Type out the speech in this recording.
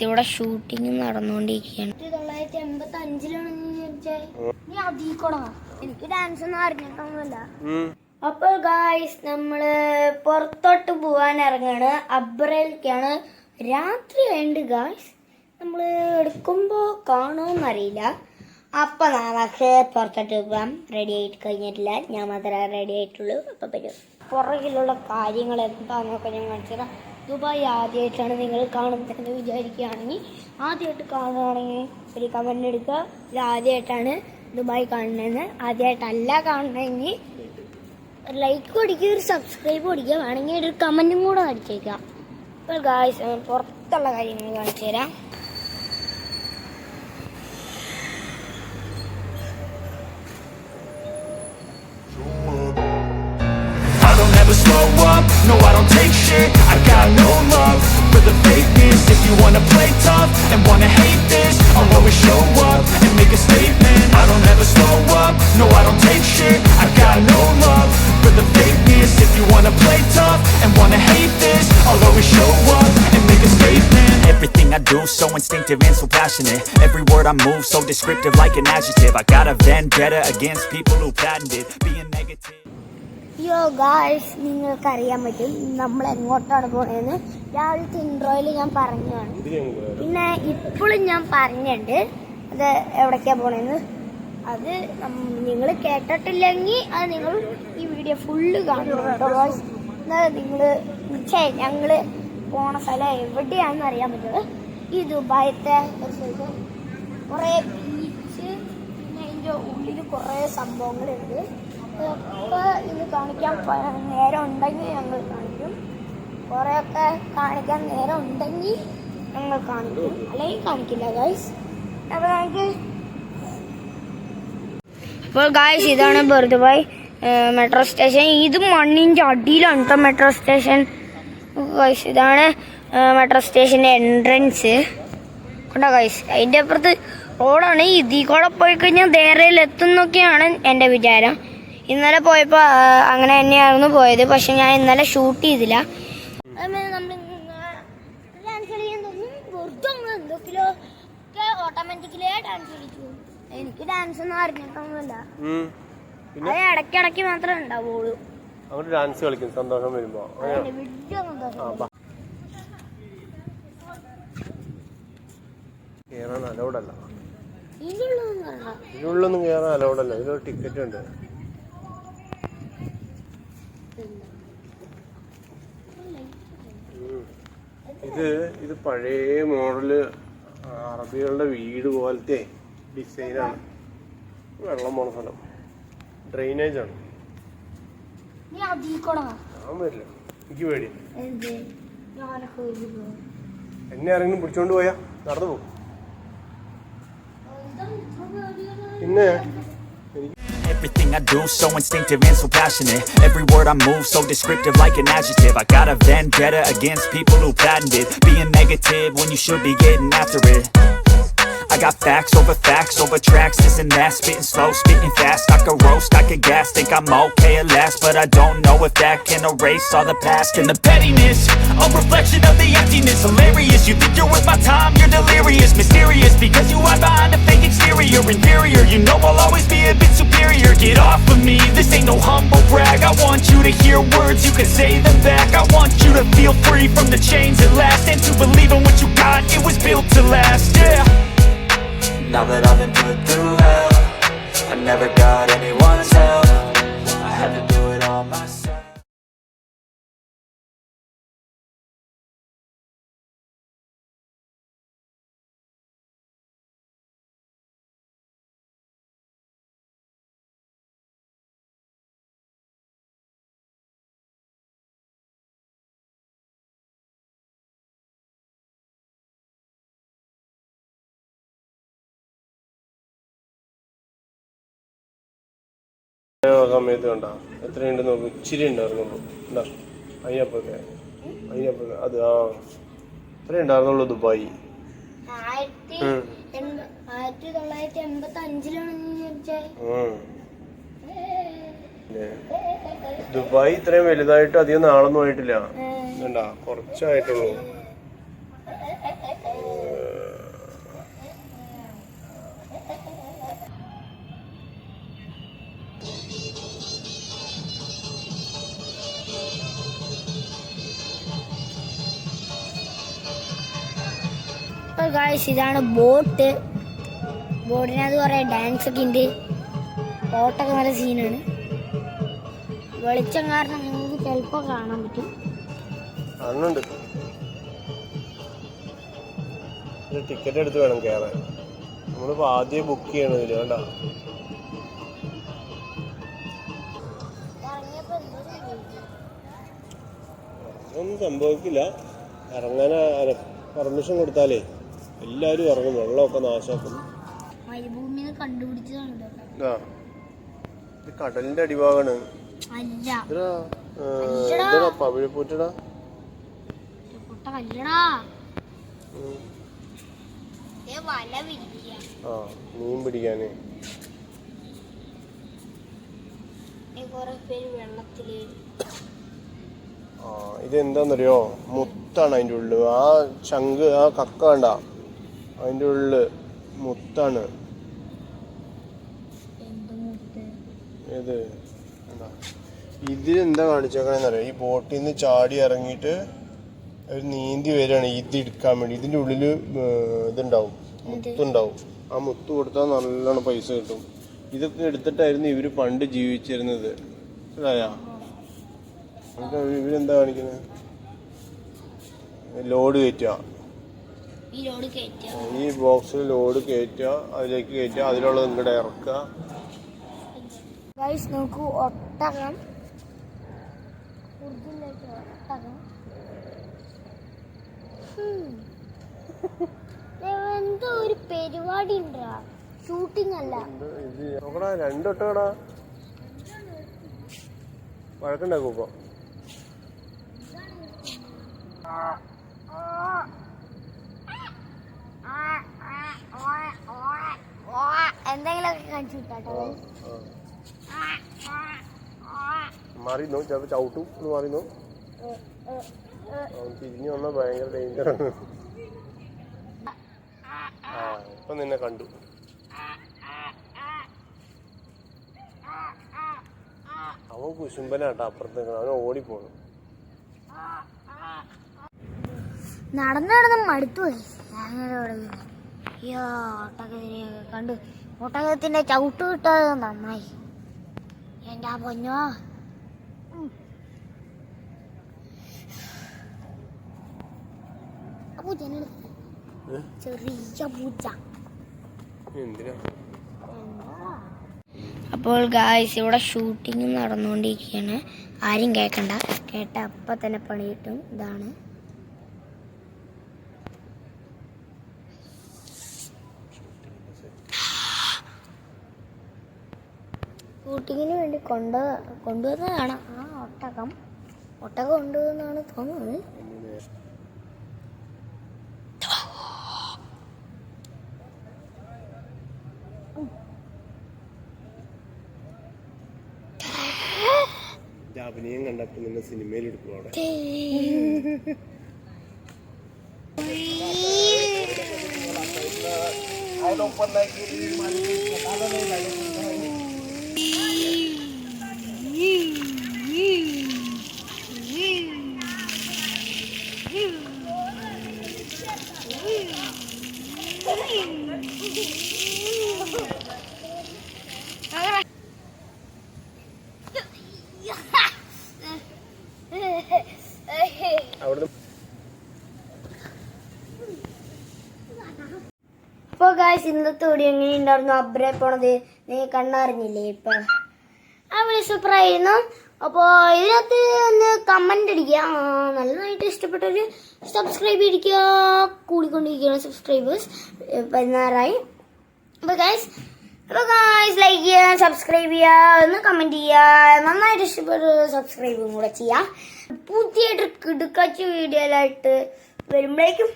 ഇവിടെ ഷൂട്ടിംഗ് നടന്നുകൊണ്ടിരിക്കുകയാണ്. 1985 എനിക്ക് ഡാൻസ് ഒന്നും അറിഞ്ഞിട്ടൊന്നുമില്ല. അപ്പോൾ ഗായ്സ് നമ്മള് പുറത്തോട്ട് പോവാൻ ഇറങ്ങാണ്. അബ്രയിലേക്കാണ്. രാത്രി വേണ്ട ഗായ്സ്. നമ്മള് എടുക്കുമ്പോ കാണുമെന്നറിയില്ല. അപ്പൊ നമുക്ക് പുറത്തോട്ട് പോകാം. റെഡി ആയിട്ട് കഴിഞ്ഞിട്ടില്ല, ഞാൻ മാത്രമേ റെഡി ആയിട്ടുള്ളൂ. അപ്പൊ പറ്റും പുറകിലുള്ള കാര്യങ്ങൾ എന്താണെന്നൊക്കെ ഞാൻ കാണിച്ചുതരാം. ദുബായ് ആദ്യമായിട്ടാണ് നിങ്ങൾ കാണുന്നതെന്ന് വിചാരിക്കുകയാണെങ്കിൽ, ആദ്യമായിട്ട് കാണുകയാണെങ്കിൽ ഒരു കമൻ്റ് എടുക്കുക. ഇത് ആദ്യമായിട്ടാണ് ദുബായ് കാണുന്നതെന്ന്. ആദ്യമായിട്ടല്ല കാണുന്നതെങ്കിൽ ഒരു ലൈക്ക് അടിക്കുക, ഒരു സബ്സ്ക്രൈബ് അടിക്കുക, വേണമെങ്കിൽ ഒരു കമൻറ്റും കൂടെ അടിച്ചേക്കാം. അപ്പോൾ ഗായ്സ് പുറത്തുള്ള കാര്യങ്ങൾ കാണിച്ചു തരാം. Slow up, no I don't take shit. I got no love for the fakeness. If you wanna play tough and wanna hate this, I'll always show up and make a statement. I don't ever slow up, no I don't take shit. I got no love for the fakeness. If you wanna play tough and wanna hate this, I'll always show up and make a statement. Everything I do so instinctive and so passionate. Every word I move so descriptive like an adjective. I got a vendetta against people who patented being negative. Yo guys, നിങ്ങൾക്കറിയാൻ പറ്റും നമ്മൾ എങ്ങോട്ടാണ് പോണതെന്ന്. രാവിലത്തെ ഇൻട്രോയിൽ ഞാൻ പറഞ്ഞതാണ്, പിന്നെ ഇപ്പോഴും ഞാൻ പറഞ്ഞിട്ടുണ്ട് അത് എവിടേക്കാണ് പോണതെന്ന്. അത് നിങ്ങൾ കേട്ടിട്ടില്ലെങ്കിൽ അത് നിങ്ങൾ ഈ വീഡിയോ ഫുള്ള് കാണണം കേട്ടോ ഗായ്സ്. എന്നാൽ ഞങ്ങൾ പോണ സ്ഥലം എവിടെയാണെന്ന് അറിയാൻ പറ്റുന്നത്. ഈ ദുബായത്തെ ഒരു സ്ഥലത്ത് കുറേ ബീച്ച്, പിന്നെ അതിൻ്റെ ഉള്ളിൽ കുറേ സംഭവങ്ങളുണ്ട്. ഒക്കെ ഇത് കാണിക്കാൻ നേരം ഉണ്ടെങ്കിൽ ഞങ്ങൾ കാണിക്കും. കുറേയൊക്കെ കാണിക്കാൻ നേരം ഉണ്ടെങ്കിൽ ഞങ്ങൾ കാണിക്കും, അല്ലെങ്കിൽ കാണിക്കില്ല ഗായ്സ്. അപ്പോൾ നമുക്ക് ഇപ്പോൾ ഗായ്സ് ഇതാണ് ദുബായ് മെട്രോ സ്റ്റേഷൻ. ഇത് മണ്ണിൻ്റെ അടിയിലാണ് കേട്ടോ മെട്രോ സ്റ്റേഷൻ. ഗായ്സ് ഇതാണ് മെട്രോ സ്റ്റേഷൻ്റെ എൻട്രൻസ് കേട്ടോ ഗായ്സ്. അതിൻ്റെ അപ്പുറത്ത് റോഡാണ്. ഇതിൽ കൂടെ പോയി കഴിഞ്ഞാൽ ദേറയിലെത്തുന്നൊക്കെയാണ് എൻ്റെ വിചാരം. ഇന്നലെ പോയപ്പോൾ അങ്ങനെ തന്നെയായിരുന്നു പോയത്, പക്ഷെ ഞാൻ ഇന്നലെ ഷൂട്ട് ചെയ്തില്ല. അതുപോലെ നമ്മൾ ഡാൻസ് കളിക്കാൻ തോന്നും, വെറുതെ എന്തൊക്കെയോ ഓട്ടോമാറ്റിക്കലി ഡാൻസ് കളിച്ചു. എനിക്ക് ഡാൻസ് ഒന്നും അറിഞ്ഞിട്ടൊന്നുമില്ല, അത് ഇടയ്ക്കിടയ്ക്ക് മാത്രമേ ഉണ്ടാവുള്ളൂ. ഡാൻസ് കളിക്കും സന്തോഷം വരുമ്പോ. ഇതിനുള്ളൊന്നും കേറാൻ അലൗഡല്ല. ഇതിലൊരു ടിക്കറ്റ് ഉണ്ട്. ഇത് പഴയ മോഡല് അറബികളുടെ വീട് പോലത്തെ ഡിസൈനാണ്. വെള്ളം പോണ സ്ഥലം, ഡ്രെയിനേജ് ആണ്. ഞാൻ വരില്ല, എനിക്ക് പേടി. എന്നെ ആരെങ്കിലും പിടിച്ചോണ്ട് പോയാ നടന്നു പോകും. പിന്നെ Everything I do so instinctive and so passionate. Every word I move so descriptive like an adjective. I got a vendetta against people who patented being negative when you should be getting after it. I got facts over tracks, this and that. Spitting slow, spitting fast. I could roast, I could gas. Think I'm okay at last, but I don't know if that can erase all the past. And the pettiness, a reflection of the emptiness. Hilarious, you think you're worth my time, you're delirious. Mysterious, because you hide behind a fake exterior. Inferior, you know I'll always be a bit superior. Get off of me, this ain't no humble brag. I want you to hear words, you can say them back. I want you to feel free from the chains at last, and to believe in what you got, it was built to last, yeah. Now that I've been put through hell, I never got anyone's help. I had to do it all myself. സമയത്ത് കണ്ടാ എത്രയുണ്ട് നോക്കും. ഇച്ചിരി ഉണ്ടായിരുന്നുള്ളൂ. എന്താ അയ്യപ്പൊക്കെ അത് എത്രയും ഉണ്ടായിരുന്നുള്ളൂ ദുബായി. 1985 ദുബായ് ഇത്രയും വലുതായിട്ട് അധികം നാളൊന്നും ആയിട്ടില്ല. കുറച്ചായിട്ടുള്ളൂ. ഗായ്സ് ഇതാണ് ബോട്ട്. ബോട്ടിനകത്ത് കുറെ ഡാൻസ് ഒക്കെ ഉണ്ട്. ബോട്ടൊക്കെ നല്ല സീനാണ്. വെളിച്ചം കാരണം നിങ്ങൾക്ക് ചിലപ്പോൾ കാണാൻ പറ്റും. കാണുന്നുണ്ട്. ടിക്കറ്റ് എടുത്ത് വേണം കയറാൻ. നമ്മളിപ്പോ ആദ്യം ബുക്ക് ചെയ്യണം ഇതില് വേണ്ട. ഒന്നും സംഭവിക്കില്ല. ഇറങ്ങാൻ പെർമിഷൻ കൊടുത്താലേ എല്ലാരും ഇറങ്ങും. വെള്ളമൊക്കെ നാശാക്കും. മരുഭൂമിന്ന് കണ്ടുപിടിച്ചതാണ്. ആ ഇത് കടലിന്റെ അടിഭാഗമാണ്. പവിഴപ്പൂറ്റടാ. ആ മീൻ പിടിക്കാന്. ആ ഇതെന്താന്നറിയോ, മുത്താണ് അതിൻ്റെ ഉള്ളില്. ആ ചങ്ക്, ആ കക്ക കണ്ട അതിൻ്റെ ഉള്ളില് മുത്താണ്. ഏത് ഇതിലെന്താ കാണിച്ചേക്കണെന്നറിയോ, ഈ ബോട്ടിൽ നിന്ന് ചാടി ഇറങ്ങിയിട്ട് അവർ നീന്തി വരികയാണ് ഇത് എടുക്കാൻ വേണ്ടി. ഇതിൻ്റെ ഉള്ളില് ഇതുണ്ടാവും, മുത്തുണ്ടാവും. ആ മുത്ത് കൊടുത്താൽ നല്ലോണം പൈസ കിട്ടും. ഇതൊക്കെ എടുത്തിട്ടായിരുന്നു ഇവര് പണ്ട് ജീവിച്ചിരുന്നത്. മനസ്സിലായാ? ഇവരെന്താ കാണിക്കുന്നത്? ലോഡ് കയറ്റുക. ഈ ബോക്സിൽ ലോഡ് കയറ്റുക, അതിലേക്ക് കയറ്റുക, അതിലുള്ളത് ഇങ്ങോട്ട് ഇറക്കുക. നോക്കൂ, ഒട്ടകം. എന്തോ ഒരു പരിപാടി ഉണ്ട്. ഷൂട്ടിംഗ് അല്ല. നോക്കടാ, രണ്ടൊട്ടകടാ. വഴക്കുണ്ടാക്കും ഇപ്പൊ. എന്തെങ്കിലുമൊക്കെ കാണിച്ചു വിട്ടാട്ടോ. മാറിന്നോ, ചിലപ്പോ ചവിട്ടും. മാറിന്നോ, തിരിഞ്ഞു വന്നാ ഭയങ്കര ഡേഞ്ചറാണ്. ആ ഇപ്പൊ നിന്നെ കണ്ടു. അവൻ കുശുമ്പനാട്ടോ അപ്പുറത്തേക്ക്. അവൻ ഓടിപ്പോണു. നടന്ന് മടുത്തു പോയി. അയ്യോ, ഒട്ടകത്തിനെ കണ്ടു. ഒട്ടകത്തിന്റെ ചവിട്ട് കിട്ടാതെ നന്നായി. എന്റെ പൊന്നോ, ചെറിയ പൂച്ച. അപ്പോൾ ഗായ്സ് ഇവിടെ ഷൂട്ടിങ് നടന്നുകൊണ്ടിരിക്കുകയാണ്. ആരും കേൾക്കണ്ട, കേട്ട അപ്പൊ തന്നെ പണി കിട്ടും. ഇതാണ് ഷൂട്ടിങ്ങിന് വേണ്ടി കൊണ്ടുവന്നതാണ് ആ ഒട്ടകം കൊണ്ടുവന്നാണ് തോന്നുന്നത്. അഭിനയം കണ്ടപ്പോ നിന്നെ സിനിമയിൽ എടുക്കും അവിടെ. അപ്പോൾ ഗായ്സ് ഇന്നത്തെ വീഡിയോ എങ്ങനെയുണ്ടായിരുന്നു? അബ്രെ പോണത് നീ കണ്ടറിഞ്ഞില്ലേ? ഇപ്പൊ അവിടെ സൂപ്പറായിരുന്നു. അപ്പോൾ ഇതിനകത്ത് ഒന്ന് കമന്റ് അടിക്കുക. നല്ലതായിട്ട് ഇഷ്ടപ്പെട്ടൊരു സബ്സ്ക്രൈബ് അടിക്കുക. കൂടിക്കൊണ്ടിരിക്കുകയാണ് സബ്സ്ക്രൈബേഴ്സ്. 16 അപ്പോൾ ഗായ്സ് ലൈക്ക് ചെയ്യുക, സബ്സ്ക്രൈബ് ചെയ്യുക, ഒന്ന് കമന്റ് ചെയ്യുക. നന്നായിട്ട് ഇഷ്ടപ്പെട്ട സബ്സ്ക്രൈബും കൂടെ ചെയ്യുക. പുതിയ കിടുക്കാച്ച വീഡിയോയിലായിട്ട് വരുമ്പോഴേക്കും